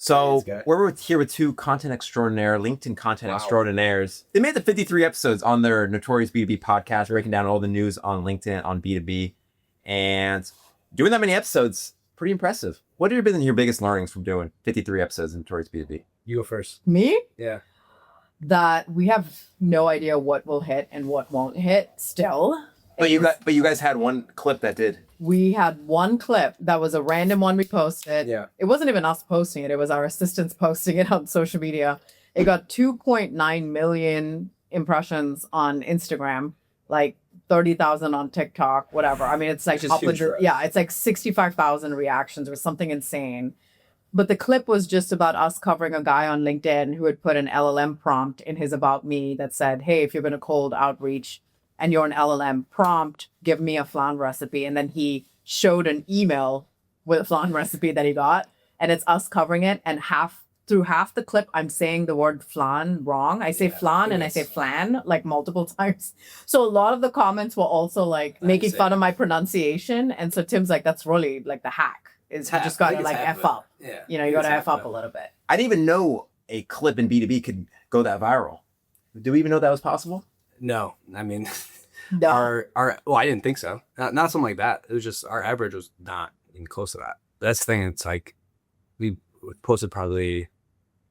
So we're here with two content extraordinaire, LinkedIn content extraordinaires. They made the 53 episodes on their Notorious B2B podcast, breaking down all the news on LinkedIn, on B2B. And doing that many episodes, pretty impressive. What have been your biggest learnings from doing 53 episodes in Notorious B2B? You go first. Me? Yeah. That we have no idea what will hit and what won't hit still. But you guys had one clip that did. We had one clip that was a random one we posted. Yeah. It wasn't even us posting it. It was our assistants posting it on social media. It got 2.9 million impressions on Instagram, like 30,000 on TikTok, whatever. I mean, it's like it's like 65,000 reactions or something insane. But the clip was just about us covering a guy on LinkedIn who had put an LLM prompt in his About Me that said, hey, if you're going to cold outreach and you're an LLM prompt, give me a flan recipe. And then he showed an email with a flan recipe that he got. And it's us covering it. And through half the clip, I'm saying the word flan wrong. I say flan and I say flan like multiple times. So a lot of the comments were also like making fun of my pronunciation. And so Tim's like, that's really like the hack. Is you just got to like F up. Yeah. You know, you got to F up a little bit. I didn't even know a clip in B2B could go that viral. Do we even know that was possible? No. I mean, No. I didn't think so. Not something like that. It was just our average was not even close to that. That's the thing. It's like we posted probably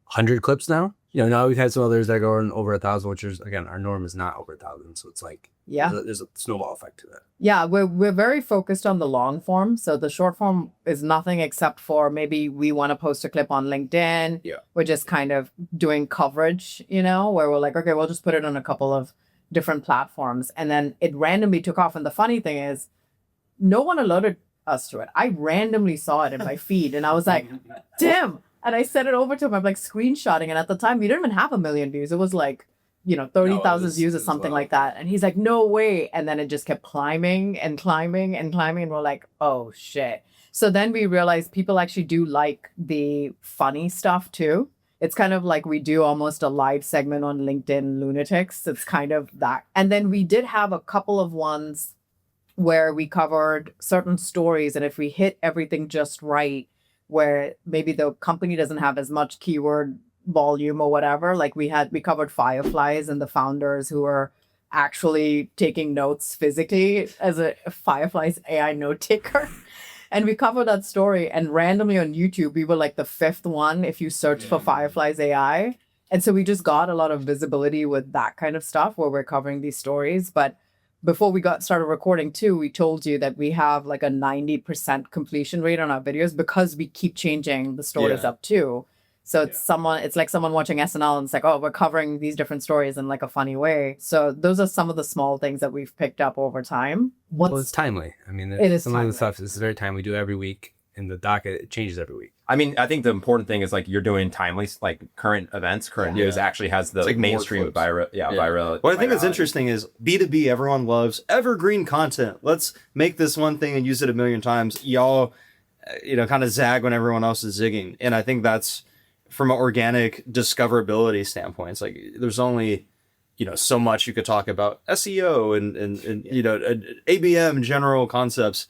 100 clips now. You know, now we've had some others that go in over 1,000, which is, again, our norm is not over 1,000. So it's like, there's a snowball effect to that. Yeah, we're very focused on the long form. So the short form is nothing except for maybe we want to post a clip on LinkedIn. Yeah. We're just kind of doing coverage, you know, where we're like, okay, we'll just put it on a couple of different platforms. And then it randomly took off. And the funny thing is, no one alerted us to it. I randomly saw it in my feed and I was like, Tim. And I sent it over to him. I'm like screenshotting. And at the time, we didn't even have 1 million views. It was like, 30,000 views or something like that. And he's like, no way. And then it just kept climbing and climbing and climbing. And we're like, oh, shit. So then we realized people actually do like the funny stuff, too. It's kind of like we do almost a live segment on LinkedIn Lunatics. It's kind of that. And then we did have a couple of ones where we covered certain stories. And if we hit everything just right, where maybe the company doesn't have as much keyword volume or whatever. Like we covered fireflies and the founders who were actually taking notes physically as a fireflies AI note taker. And we covered that story. And randomly on YouTube, we were like the 5th one if you search for fireflies AI. And so we just got a lot of visibility with that kind of stuff where we're covering these stories. But before we started recording too, we told you that we have like a 90% completion rate on our videos because we keep changing the stories up too. So it's like someone watching SNL and it's like, oh, we're covering these different stories in like a funny way. So those are some of the small things that we've picked up over time. Well, it's timely. I mean, it is some timely. of the stuff is very timely. We do it every week. In the docket, it changes every week. I mean, I think the important thing is like you're doing timely, like current events, current news actually has the like mainstream viral. What I think is interesting is B2B, everyone loves evergreen content. Let's make this one thing and use it 1 million times. Y'all, kind of zag when everyone else is zigging. And I think that's from an organic discoverability standpoint. It's like there's only, so much you could talk about SEO and ABM general concepts.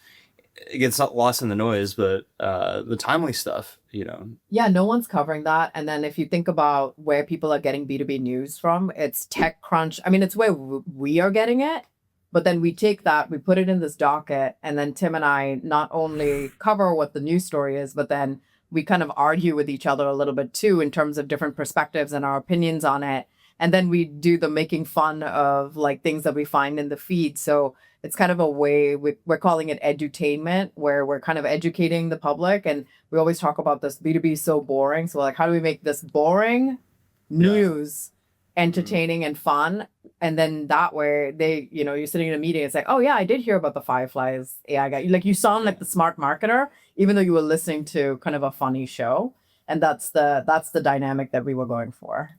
It gets not lost in the noise, but the timely stuff, Yeah, no one's covering that. And then if you think about where people are getting B2B news from, it's TechCrunch. I mean, it's where we are getting it. But then we take that, we put it in this docket, and then Tim and I not only cover what the news story is, but then we kind of argue with each other a little bit too in terms of different perspectives and our opinions on it. And then we do the making fun of like things that we find in the feed. So it's kind of a way, we're calling it edutainment, where we're kind of educating the public. And we always talk about this B2B is so boring. So like, how do we make this boring news entertaining and fun? And then that way you're sitting in a meeting. It's like, oh yeah, I did hear about the Fireflies AI guy. Like you sound like the smart marketer, even though you were listening to kind of a funny show. And that's the dynamic that we were going for.